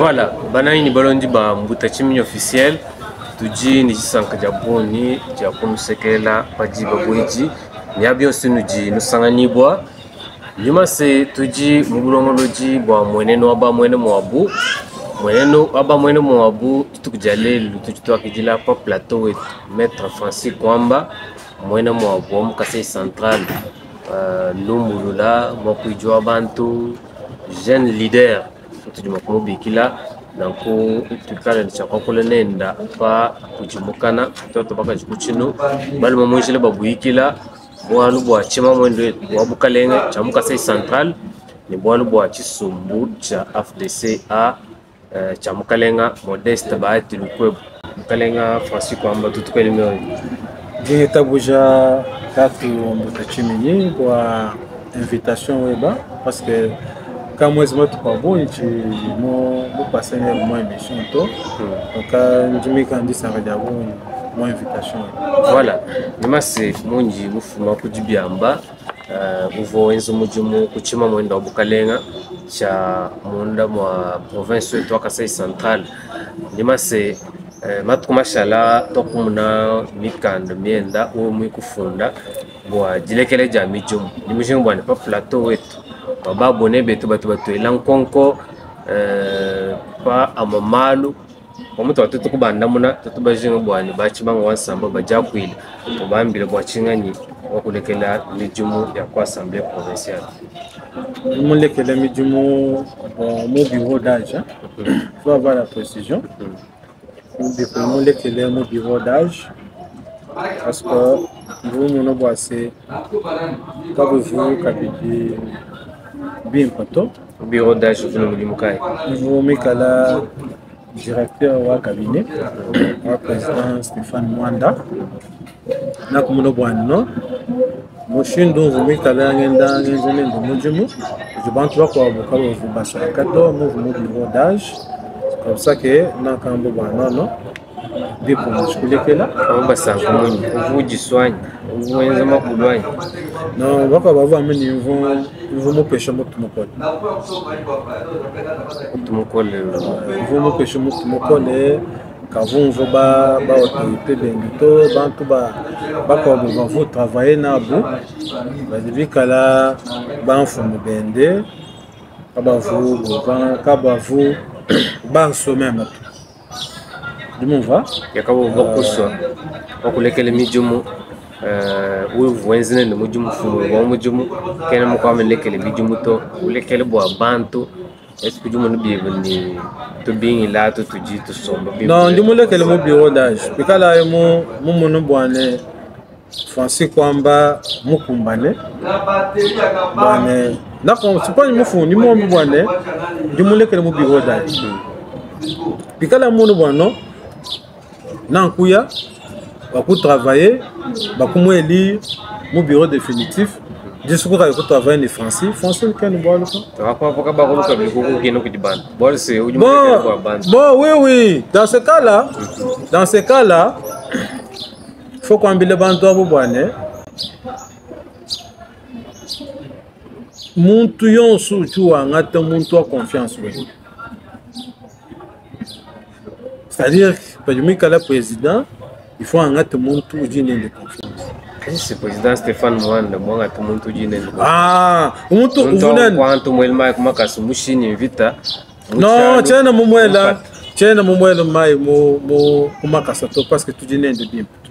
Voilà, banani ni balondi ba mbuta chimini officiel tuji ni jisanka jaboni jakunu sekela paji babuiji ni abio sinuji nusangani bwa nyuma se tuji mubulongoloji bwa mweneno aba mwene mwabu mweneno aba mwene mwabu tukujalelu tujitwa kijila pa plateau wetu Maître Francis Kwamba mwene mwabu mukase central lumulula mwakuijwa abantu jeune leader tujumakumu bikila nanko tukala ni chakokole nenda pa kujimukana toto baka jikuchino bali mamonjele babuyikila bwanu bwa chima mwendo wabukalenga chamuka sai central ni bwanu bwa chisumbu cha FDC a chamukalenga Modeste baati lukwebo mukalenga Francis Kwamba tutukelimeo J'ai tabuja tatu mutachimini kwa invitation weba parce que quand moi je me trouve bon et moi passer moi émission to donc je me candidat ça va d'abord moi invitation voilà nima se munji bufuma kujibyamba buvo enzo mujumu kuchima mwenda obukalenga cha munda mwa province yetu Kasai Central nima se matu mashala tokumuna mikando mienda uwe mwikufunda bwa jilekele ja mijumu nimushingu bwa pa plateau wetu babu nebe tu batu elankonko pa amamalu omuntu watutu kubanda muna tutubajinga bwani bachimanga wansamba bajakwila tubambile bwachinganyi wakulekela mijumu ya kwa assemblée provinciale mulekela mijumu mu bureau d'âge faut avoir la précision mulekela mu bureau d'âge parce que vous mon boissé quand vous kabidi bien poto bureau d'âge vous mulimukai vous mikala directeur wa cabinet wa président Stéphane Mwanda na kumuno bwanno mushindo vous mikala ngenda ngenzene ndo mujumu je pense pas quoi vous vous basa kato mu bureau d'âge comme ça que na kambo bwanno no bipo muskulekela kamba sango munyi uvujiswanya uwenza makulwanya non bako bava ameni vous mo pêcher mutumukole vous pêcher mutumukole kavunvo ba autorité bengito bantu ba ko vous travailler na bu ba dibikala ba mfumu bende kaba vous ba sommet yakabo bakuswa bakulekele mijumu uwenzene no mujumu fumu wa mujumu kena mukwame lekele mijumu to ulekele bwa bantu est-ce que jumu ni to bingi la to tuji to sombo non ndi mulekele mu bureau d'âge bikala mu munu bwane Francis Kwamba mukumbane bwane na ko sipo mufu ni mu bwane ndi mulekele mu bureau d'âge bikala munu bwano nankuya baku travailler baku élire mon bureau définitif jusqu'au cas où travailler en français lequel nous boire bon oui dans ce cas là faut qu'on bile bantu abo bwane muntu yonsu chuwa ngata muntu wa confiance we c'est-à-dire que le président il faut un autre monde tout de confiance. C'est le président Stéphane Mwanda, moi tout monde tout de ah, muntu uvunene. Quanto mwelma kuma kasumushini vita. Non, tena mumwela mai mo kuma kasato parce que tout de bien.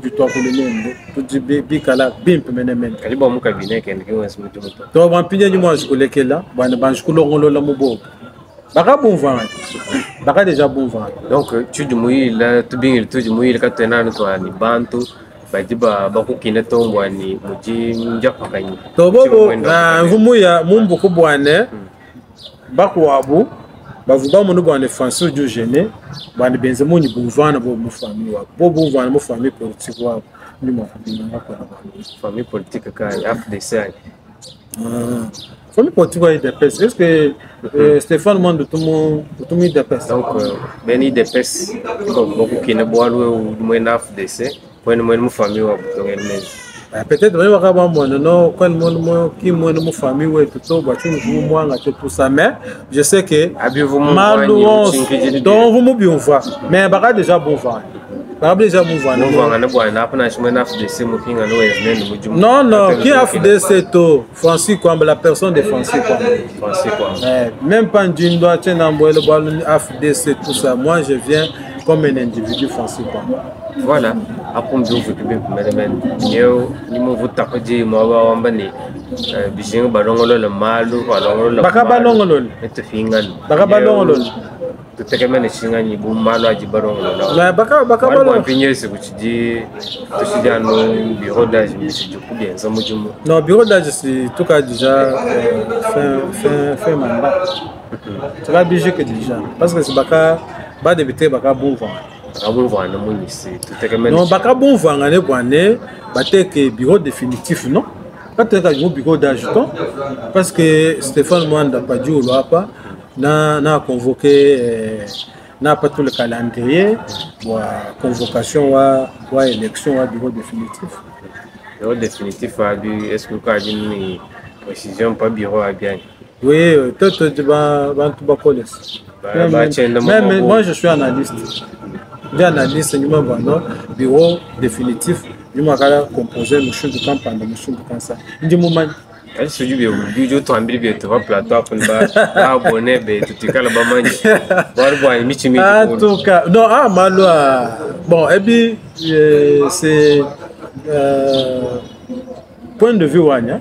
Tu dois pour le nende, tout de bikala bimp menemen. Kaliba mu cabinet kenki wansi mutumo. To bampinya nyuma jikolekela, bana banjikulo la mubo. Baka bon vent. Baka déjà bon vent. Donc tu du muyi la tu bingil tu du muyi ka tenana to ani bantu bajiba bakukine tongwa ni muji njapakanyi. To bobo na mvumuya mumbu kubwane bakwabu bavuba mu bwane François du Gene bane benze mu ni buvana bo mu famille wa bo buvana mu famille politique wa ni mo famille politique ka FDC. Famille politique wa IDPS. Est-ce que Stéphane Mwanda tout le IDPS? Donc ben IDPS beaucoup qui ne boit le moins FDC pour une famille wa butongel Peut-être même non quand mon qui moi mon famille ouais tout bah tu nous moi tout ça mais je sais que malouance donc vous me bien voir mais bah déjà bon voir bah déjà bon voir non non qui a fait c'est tout Francis comme la personne de Francis quoi même pas d'une doit tiens en boire le ballon AFDC tout ça moi je viens comme un individu Francis quoi. Voilà, après on veut que bien mais ni mo vote ko je mo ba wamba ni bising balongolo le malu balongolo baka balongolo et fingan baka balongolo to te kemen singa ni bu malu aji balongolo la baka balongolo pinye se kuchiji to sidi no bureau d'âge mi se juku bien ça mo jumu non bureau d'âge c'est tout cas déjà fin mandat tu vas biger que déjà parce que c'est baka ba débuter baka bon vent non, baka bon vanga ne boane, batte que bureau définitif non. Pas très un bureau d'âge parce que Stéphane Mwanda pas dit ou pas n'a convoqué n'a pas tout le calendrier pour convocation ou élection ou bureau définitif. Bureau définitif est-ce que vous avez une précision pas bureau à bien? Oui, tout même moi je suis analyste. J'ai analyste numéro bureau définitif du makala composé le chef de campagne de monsieur Kansa ndi moment elle se dit bien du to ambi bien to plateau pour ba abonné be tout kala ba manje barbo michi en tout cas non malo bon et puis c'est point de vue wanya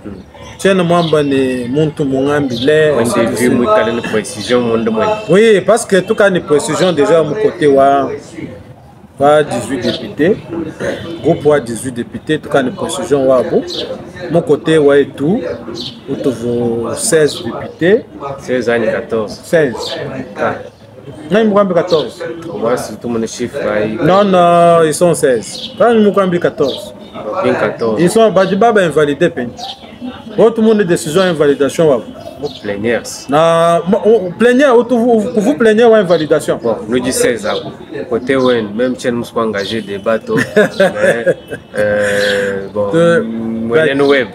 tiens mwamba ni muntu mungambile point de vue mutale une précision monde moi oui parce que tout cas une précision déjà mon côté wa 18 députés, groupe 18 députés, tout cas une précision mon côté ouais tout, 16 députés, 16 ans 14. 16. Non, il me 14. Tout mon chiffre. Non, ils sont 16. Quand il me 14. Ils sont Badibaba invalidés. Tout le monde décision invalidation. Plénière. Non, plénière, vous plaignez ou invalidation? Bon, nous disons 16 ans. Côté Wen, même si nous sommes engagés des bateaux, bon, moyen web.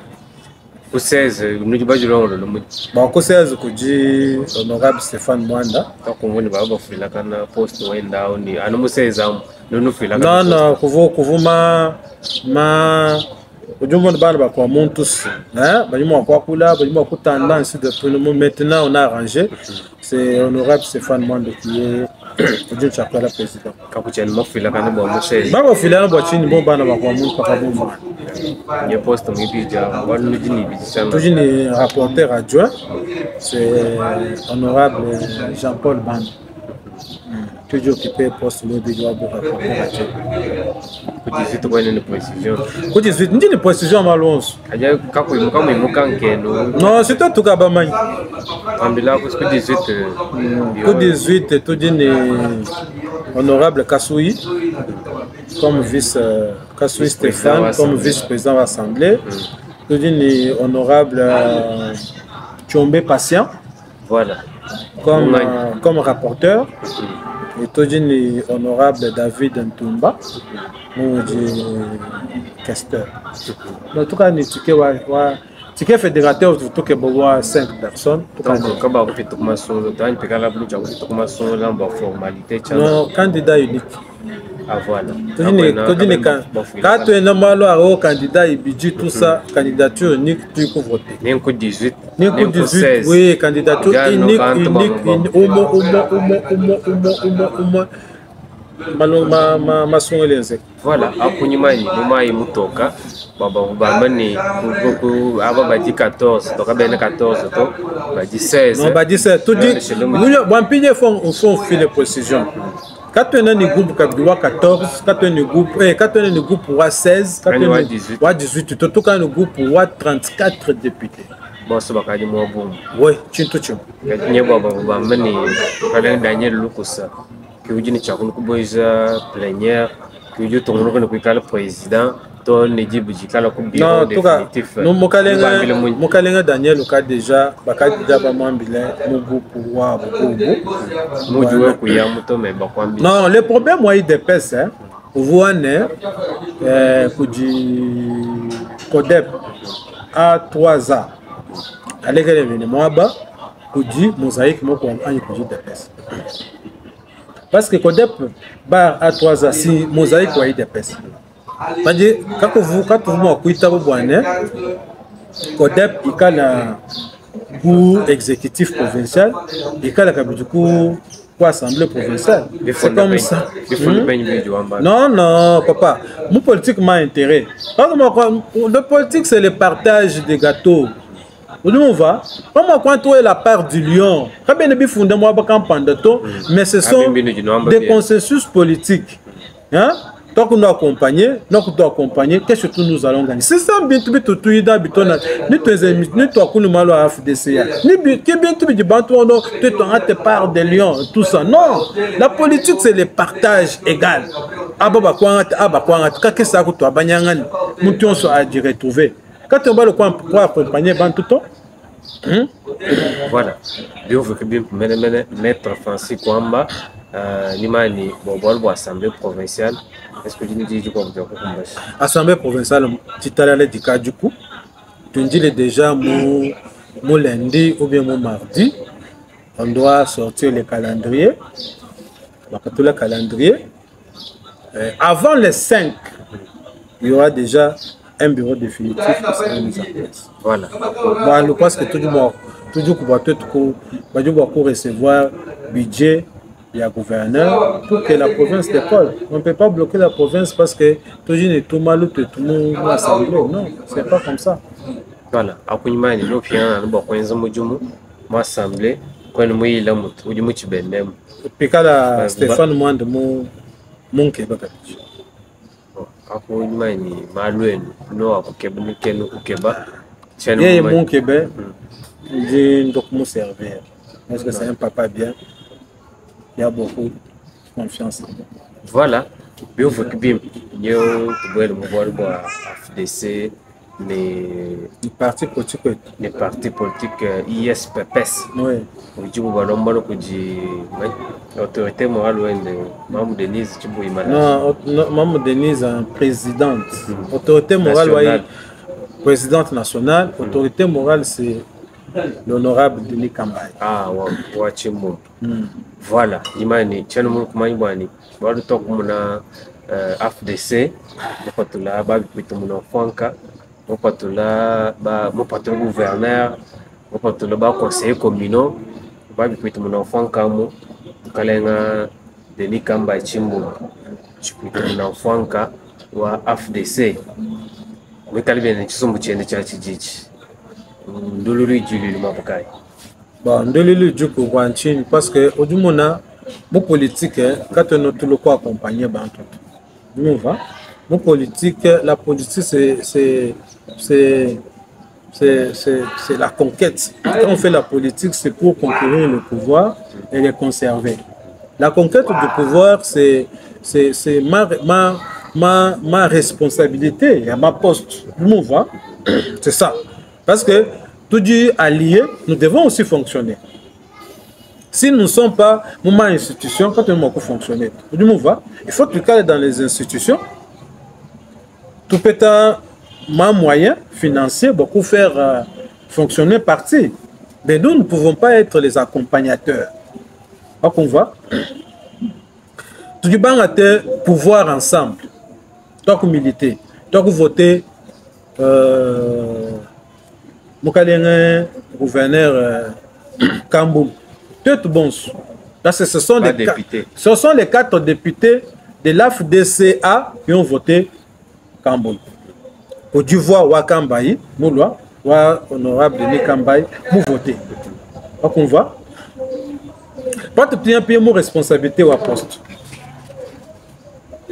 Pour 16, nous disons le mot. Bon, pour 16, que dit honorable Stéphane Mwanda. Tant qu'on va faire la poste Wenda, on est à nous 16 ans. Nous faisons la. Non, vous aujourd'hui on monte tous tendance maintenant on a arrangé c'est honorable Stéphane Mwanda qui est le président quand tu as fait la canne bon c'est ba ko filana bo chini bo bana ba kwa mungu paka bo il poste mibija wanu ni bijisana toujours ni rapporteur adjoint c'est honorable Jean-Paul Band toujours occupé poste le déjà pour rapporteur adjoint pour 18 quoi une précision pour 18 ndi ni précision malonzo aja kako imuka nkeno non c'est tout ka ba mani ambila ko 18 pour 18 tout dit ni honorable Kassoui comme vice Kassoui Stéphane comme vice-président de l'Assemblée. Tout dit honorable Tchombe Patient. Voilà. Comme rapporteur. Et tout dit honorable David Ntumba. Nous dit questeur. En tout cas, nous ticket fédérateur tout que bois 5 personnes quand ba fait tout ma son dans pe kala blue tout ma son là ba formalité non candidat unique ah voilà tout dit quand tu es normalement au candidat et budget tout ça candidature unique tu peux voter ni ko 18 ni ko 18 oui candidature unique ma son les voilà akunyimani mumai mutoka baba ni aba ba 14 to ka bene 14 to ba 16 non ba 17 tout dit bon pile font filer précision quand tu es dans le groupe Kabdiwa 14 quand tu es dans le groupe wa 16 quand tu es wa 18 tout quand le groupe wa 34 députés bon ça ba ka di mo bon oui chinto chim ni baba mani kalen Daniel Lukusa que ujini chakunu kuboiza plénière que yo tongono ko kala président to ne jibu jikala ko bureau définitif non mokalenga Daniel ka déjà bakadija ba mwambile mu groupe wa bobo mu juwe ku ya muto me ba kwambi non le problème moi il dépasse hein uvuane kuji CODEP A3A alekele vene mwaba kuji mosaïque moko anyi kuji DPS parce que CODEP ba A3A si mosaïque wa DPS parce kako vous quand vous m'akuita bwana CODEP ikala goût exécutif provincial ikala kabiduku pour assemblée provinciale. C'est comme ça. Non, non, papa. Mon politique m'a intérêt. Le politique, c'est le partage des gâteaux. Où on va? Comment quand on est la part du lion? Mais ce sont des consensus politiques. Hein? Donc nous accompagner, qu'est-ce que nous allons gagner? C'est ça, bien tout tout ida bitona. Ni toi nous malo à FDC. Ni qui bien tout du bantou non, tu te part des lions, tout ça. Non, la politique c'est le partage égal. Ababa quoi, qu'est-ce que ça que toi banyangan? Nous on soit à dire retrouver. Quand on va le coin pour accompagner bantou voilà. Bien vous que bien mettre Francis Kwamba Limani bon assemblée provinciale. Est-ce que tu nous dis du coup Assemblée provinciale, tu t'as allé du cas du coup. Tu dis déjà mon lundi ou bien mon mardi. On doit sortir le calendrier. Tout le calendrier. Avant les 5, il y aura déjà un bureau définitif qui sera mis en place. Voilà. Bon, je pense que tout le monde va recevoir budget. Il y a gouverneur pour que la province décolle. On ne peut pas bloquer la province parce que tout le monde est tout mal ou tout le monde est assemblé. Non, ce n'est pas comme ça. Voilà. Après, il y a une assemblée. Quand nous y allons, nous y allons. Puis quand Stéphane Mwande mon Québec. Après, il y a une malouine. Nous avons Québec. Il y a mon Québec. Je dois me servir. Parce que c'est un papa bien. Il y a beaucoup de confiance. Voilà. Bien, vous que bien, nous voir FDC, les partis politiques ISPPS. Oui. L'autorité morale de Mme Denise Tchibouimana. Non, Mme Denise, présidente. Autorité morale, présidente nationale. Autorité morale, c'est l'honorable Denis Kambay. Ah, Wachimbo. Voilà, imani chano mu kumaibani bado tokumuna FDC mopatula ba bitu muna fanka mopatula gouverneur mopatula ba conseiller communal ba bitu muna fanka mu kalenga Denis Kambay Chimbo chipitu muna fanka wa FDC mekalibe chisumbu chende cha chijiji nduluri juli mabukai. Bon, de l'île du Kourouanchine, parce que au du mona, mon politique, quand on a tout le quoi accompagner, ben tout. Mon politique, la politique, c'est la conquête. Quand on fait la politique, c'est pour conquérir le pouvoir et le conserver. La conquête du pouvoir, c'est ma responsabilité, et ma poste. C'est ça. Parce que tout dit allié, nous devons aussi fonctionner. Si nous ne sommes pas moment institution, quand on peut fonctionner, il faut que dans les institutions, tout peut être moyen financier, beaucoup faire fonctionner partie. Mais nous ne pouvons pas être les accompagnateurs. Donc on va. Tout le monde pouvoir ensemble. Donc militer, donc voter. Moukaliengue, gouverneur Kamboum, tout bon. Ce sont les 4 députés de l'AFDCA qui ont voté Kamboum. Au D'ivoire, Wakambaï, Mouloua, honorable Denis Kambay, vous votez. Donc on va. Pas de plus mon responsabilité au poste.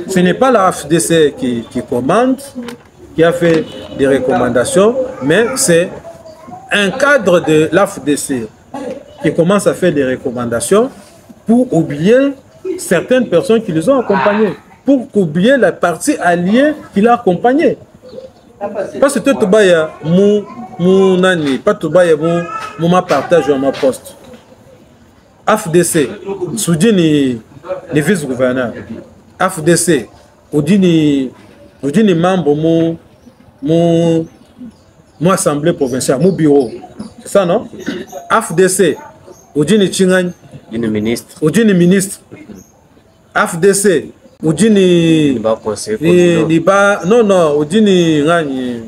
Ce n'est pas la FDC qui commande, qui a fait des recommandations, mais c'est un cadre de l'AFDC qui commence à faire des recommandations pour oublier certaines personnes qui les ont accompagnés, pour oublier la partie alliée qui l'a accompagné. Parce que tout le monde partage à ma poste. AFDC, soutient les vice-gouverneurs. AFDC, Odini membre mon assemblée provinciale, mon bureau. C'est ça, non? AFDC, Odini Chingan. Une ministre. Odini ministre. AFDC, Odini. Non, Odini Ngani.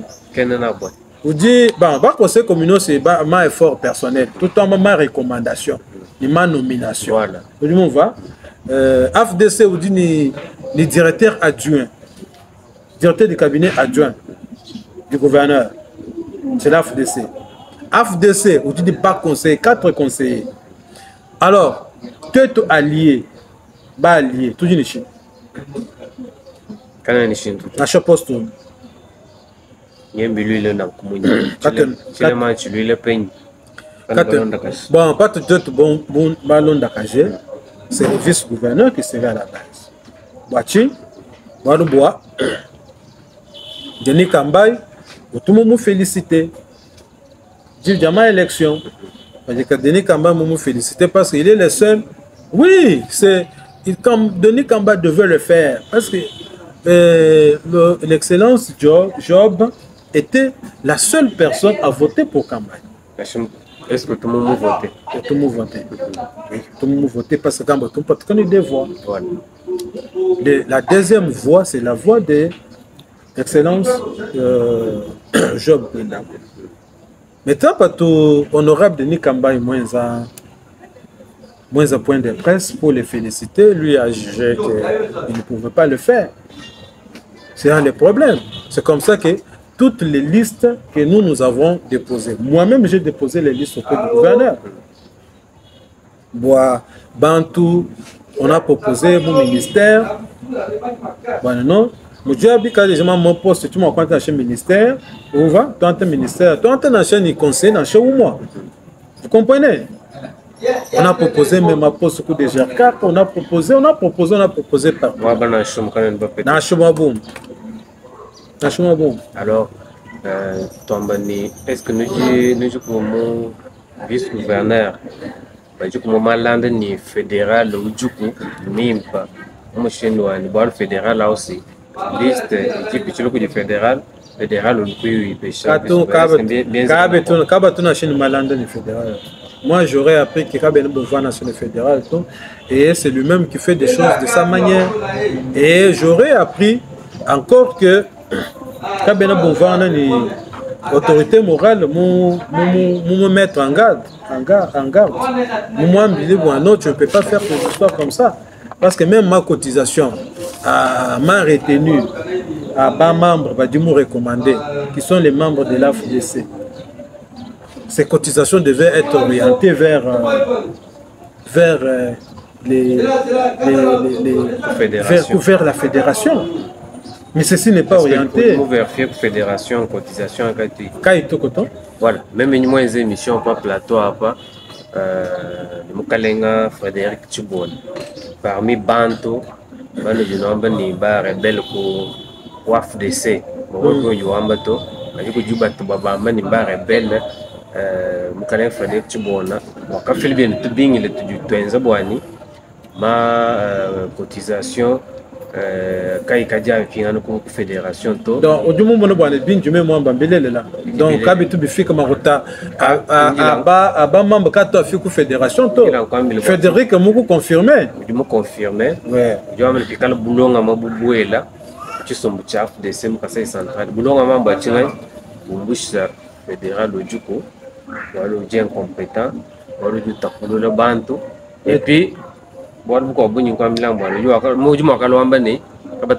Odini, bon, pas conseil communal, c'est ma effort personnel. Tout le temps, ma recommandation, ma nomination. Voilà. On va. AFDC, Odini, le directeur adjoint. Directeur du cabinet adjoint du gouverneur. C'est l'AFDC. AFDC, on dit pas conseiller, 4 conseillers. Alors, tu es allié, allié, tout dit Chine. Quand on est Chine, tout. À chaque poste. Il y a un billet là dans le commun. C'est le match, lui le peigne. Bon, pas tout bon ballon d'Akagé. C'est le vice-gouverneur qui serait à la base. Boachi, Bois. Denis Kambay, tout le monde félicité. J'ai jamais élection. Denis Kambay m'a félicité parce qu'il est le seul. Oui, Denis Kambay devait le faire parce que l'excellence Job était la seule personne à voter pour Kambay. Est-ce que tout le monde a voté? Tout le monde a voté. Oui, tout le monde a voté parce que Kambay a eu deux voix. Voilà. La deuxième voix, c'est la voix de Excellence Job. Maintenant, pas tout honorable Denis Kambay moins un point de presse pour le féliciter. Lui a jugé qu'il ne pouvait pas le faire. C'est un des problèmes. C'est comme ça que toutes les listes que nous avons déposées. Moi-même, j'ai déposé les listes auprès du gouverneur. Bois, Bantou, on a proposé mon ministère. Bon, non. Je dis que mon poste, tu m'as compté dans le ministère. Où va? Tu as un ministère. Tu as un chaîne conseil dans chez moi. Vous comprenez? On a proposé même un poste au de GR4. On a proposé par moi. Alors, est-ce que nous sommes vice-gouverneur? Comme Malande ni fédéral ou du coup, même pas. Moi, je suis le fédéral là aussi. Liste équipe du fédéral ou le péché. Moi, j'aurais appris qu'il y a un gouvernement national fédéral et c'est lui-même qui fait des choses de sa manière. Et j'aurais appris encore que quand il y a un gouvernement autorité morale, me mettre en garde. Moi, je ne peux pas faire des histoires comme ça. Parce que même ma cotisation, ma retenue, à bas membres, du mot recommandé, qui sont les membres de l'AFDC, ces cotisations devaient être orientées vers la fédération. Mais ceci n'est pas orienté. Vous vérifiez fédération, cotisation, voilà. Même une moins émission, pas plateau, pas. Mukalenga Frédéric Tchibon. Parmi Banto, le nombre de rebelles pour AFDC. Yoambato, Jubato Baba, Mani rebelle. Mukalenga Frédéric Tchibon. Quand Philippe Tubing, il est du Tuenzabouani. Ma cotisation. Kaikadia qui a une fédération. Donc, au moment où on est bien, je mets moi en bambélé là. Donc, quand tu fais comme à bas membre quand tu fais fédération, Frédéric m'a confirmé. Je me confirmé. Ouais. Je vais me dire que le boulot à ma bouboué là, tu sommes chef de CM Conseil central. Boulot à ma bâtiment, bouche fédéral au Djoko, voilà le incompétent, voilà le tapulo le banto. Et puis bon, beaucoup de gens qui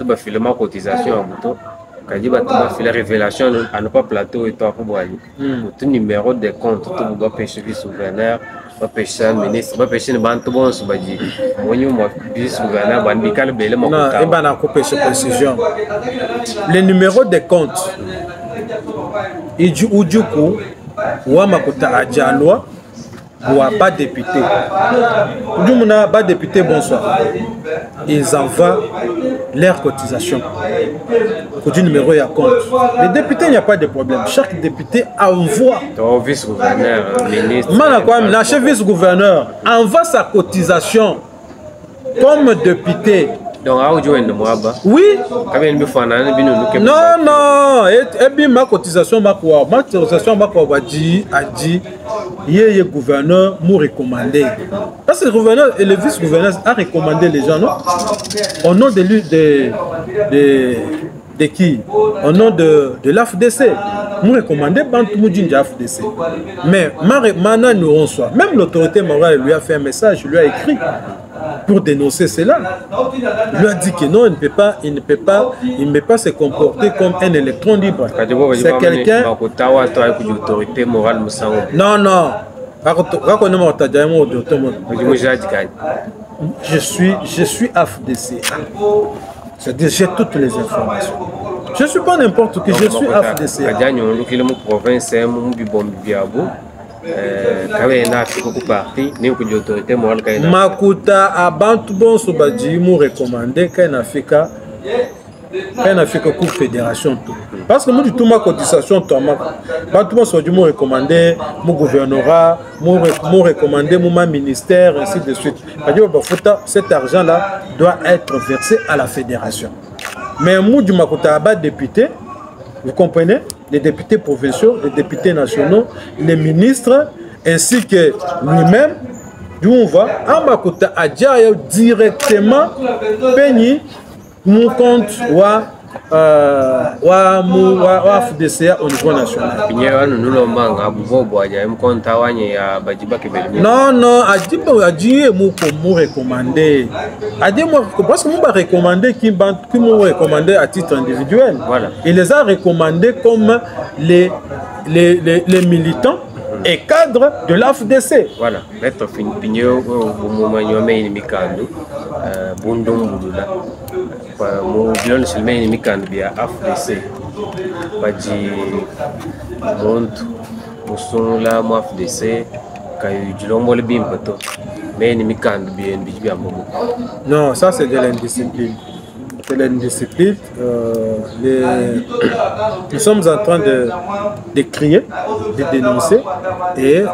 ont fait la cotisation, qui ont fait la révélation à ne pas plateau et tout le numéro de compte, tout le monde pêcher vice-gouverneur, pêcher ministre, pêcher le banque, tout le monde se dit, vice-gouverneur, le numéro de compte, il dit où du coup, ou à Makota Adjaloa, ou à pas député. Nous n'avons pas député, bonsoir. Ils envoient leur cotisation. Pour du numéro et à compte. Les députés, il n'y a pas de problème. Chaque député envoie. Ton vice-gouverneur, ministre. Le vice-gouverneur envoie sa cotisation comme député Donc, à où est Mwaba? Oui. Non, non. Et bien, ma cotisation, a dit, il y a le gouverneur m'a recommandé. Parce que le gouverneur et le vice-gouverneur a recommandé les gens, non? Au nom de lui, de qui? Au nom de l'AFDC. M'a recommandé Bantoumou l'AFDC. Mais maintenant, nous reçoit. Même l'autorité morale lui a fait un message, lui a écrit pour dénoncer cela. Il lui a dit que non, il ne peut pas se comporter comme un électron libre. C'est quelqu'un. Non, non. Je suis AFDC. C'est-à-dire, j'ai toutes les informations. Je ne suis pas n'importe qui, je suis AFDC. Makuta abantu bonso baji mu recommandé qu'en Afrique coup fédération tout parce que moi du tout ma cotisation tout ma tout bonso du mu recommandé mon gouvernorat mon recommandé mon ministère ainsi de suite. Cet argent là doit être versé à la fédération. Mais moi du Makuta ba député, vous comprenez? Les députés provinciaux, les députés nationaux, les ministres, ainsi que lui-même, d'où on va, à Makuta Adja directement payé mon compte FDCA au niveau national. Non, non, Adji m'a recommandé. Parce que m'a recommandé qui m'a recommandé à titre individuel. Voilà. Il les a recommandés comme les militants et cadres de l'AFDC. Voilà. Maître Pinyo, Mobilon Silmain Mikandbia AFDC Baji Montu Musula MAFDC Kayu Jilombo le Bimbato mais Mikandbia Bijbia Momo. Non, ça c'est de l'indiscipline. C'est l'indiscipline. Nous sommes en train de crier, de dénoncer et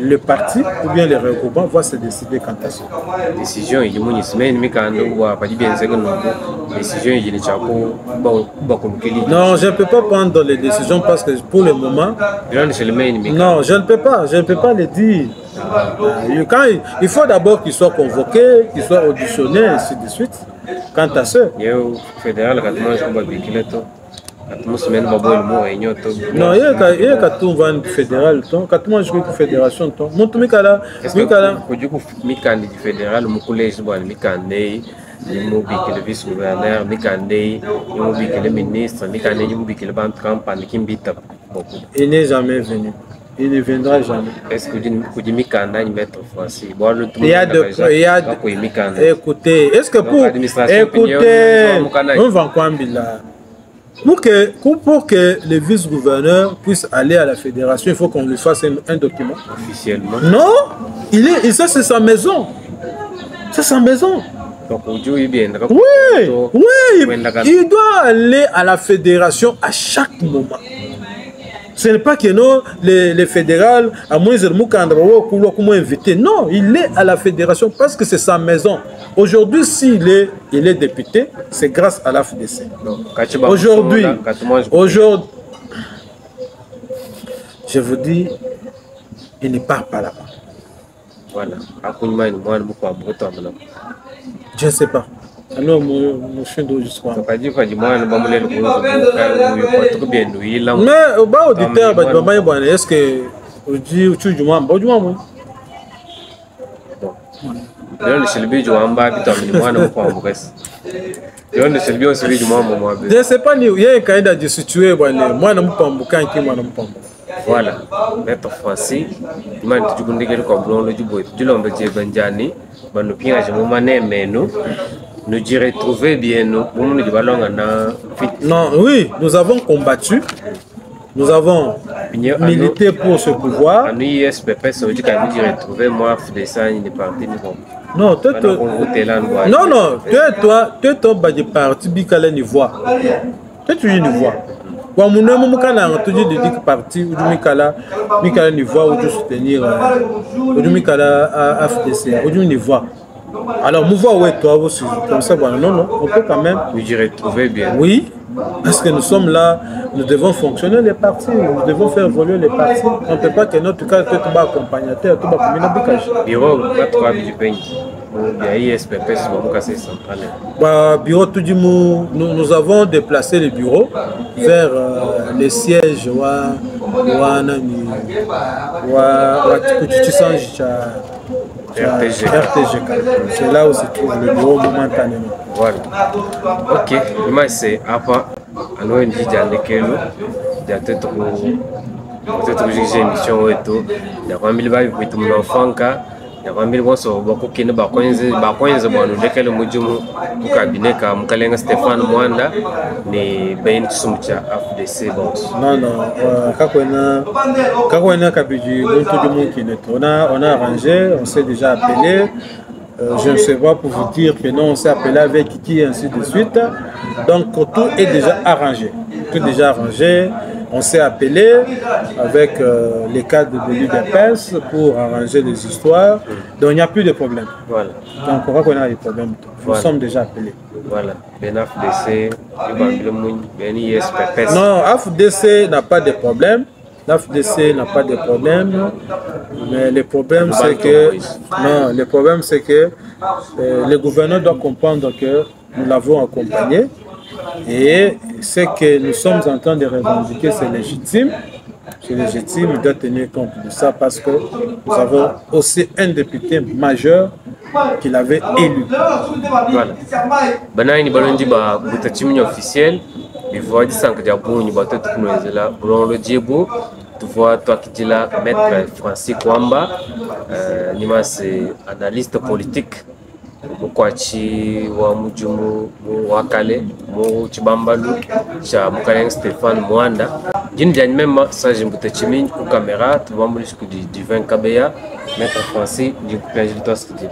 le parti ou bien les regroupements vont se décider quant à ça. Décision, il y a une semaine, mais quand on voit pas bien décision, il y a non, je ne peux pas prendre les décisions parce que pour le moment, non, je ne peux pas le dire. Quand il faut d'abord qu'il soit convoqué, qu'il soit auditionné, ainsi de suite. Quant à ça, fédéral, non, il y a quand on va fédéral, quand on joue pour fédération, mon tout mikala, fédéral, mon collège, le vice-gouverneur, le ministre, il n'est jamais venu. Il ne viendra jamais. Est-ce que vous dites mettre Francis? Il y a de écoutez, est-ce que pour écouter, on va quoi pour que le vice-gouverneur puisse aller à la fédération, il faut qu'on lui fasse un document. Officiellement? Non, ça c'est sa maison. C'est sa maison. Donc, oui, il doit aller à la fédération à chaque moment. Ce n'est pas que non, les fédérales, à moins de invité. Non, il est à la fédération parce que c'est sa maison. Aujourd'hui, s'il est député, c'est grâce à la FDC. Aujourd'hui, je vous dis, il ne part pas là-bas. Voilà. Je ne sais pas. Alors, mon chien d'eau jusqu'à. Mais, auditeur, est-ce que vous dites que tu m'as dit je ne sais pas, il y a un candidat de situé, moi, je ne peux pas. Voilà, Maître Francis, nous y retrouver bien nous. Non, oui, nous avons combattu. Nous avons milité pour ce pouvoir. Non, toi, tu parti Bicala Nivoire. Toi, tu es Nivoire. Quand mon nom tu dis que parti ou du Mikala Nivoire ou du soutenir ou du Mikala FDC ou du Nivoire. Alors, mouvoir ouais, toi aussi, comme ça, bon, non, on peut quand même. Vous y retrouvez bien. Oui, parce que nous sommes là, nous devons fonctionner les partis, nous devons faire évoluer les partis. On ne peut pas que notre cas, tout va accompagnateur, tout va communiquer à Bukage. Bureau, 4 du pays. Il y a ISPP, c'est mon cas, c'est central. Bureau tout du monde, nous avons déplacé le bureau vers les sièges RTG. C'est là où se trouve le bureau momentanément. Voilà. Ok, mais c'est après, on a une petite année il y a peut-être une émission et tout. Il y a 20 000 balles pour tout mon enfant. Il y a 20 000 balles sur beaucoup qui ne va pas lesquels le modume du cabinet comme Kalenga Stéphane Mwanda ni Ben Tsumcha FDC boss. Non, quand on a cabinet, on a arrangé, on s'est déjà appelé. Je ne sais pas pour vous dire que non, on s'est appelé avec qui, ainsi de suite. Donc tout est déjà arrangé. Tout est déjà arrangé. On s'est appelé avec les cadres de l'UDPS pour arranger les histoires. Donc il n'y a plus de problème. Voilà. Donc on va qu'on a des problèmes. Nous sommes déjà appelés. Voilà. BNAFDC, ISPPS. Non, AFDC n'a pas de problème. L'AFDC n'a pas de problème, mais le problème c'est que le gouverneur doit comprendre que nous l'avons accompagné et ce que nous sommes en train de revendiquer c'est légitime. C'est légitime, il doit tenir compte de ça parce que nous avons aussi un député majeur qu'il avait élu. Voilà. Banaini Balondi ba butachimini officiel. Il faut dire que Diabou ni bateau tout nous là. Pour le Diabou, tu vois toi qui dis là, maître Francis Kwamba, Nima c'est analyste politique. Mukwachi wa Mujumu Wakale, Mu Chibambalu, cha Mukalenga Stéphane Mwanda. Jini digne même ça je butachimini ku caméra, tu vas me dire du 20 Kabeya, maître Francis du plage de toi ce que dit.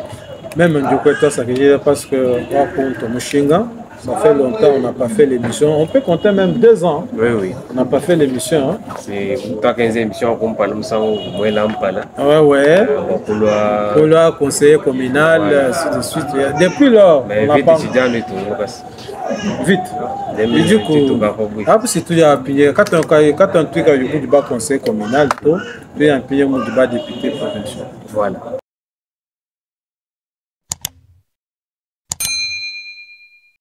Même du côté ça que j'ai parce que on compte Mushinga. Ça fait longtemps on n'a pas fait l'émission. On peut compter même 2 ans. Oui. On n'a pas fait l'émission. Hein. C'est toi 15 émissions qu'on parle nous sans moi là. Ouais. Pour le conseiller communal, ainsi de suite. Depuis lors, mais on vite pas... étudiant et tout. Vite. Et du coup, si tu as appuyé, quand on tweet du bas conseil communal, tu as appuyé du bas député provincial. Voilà.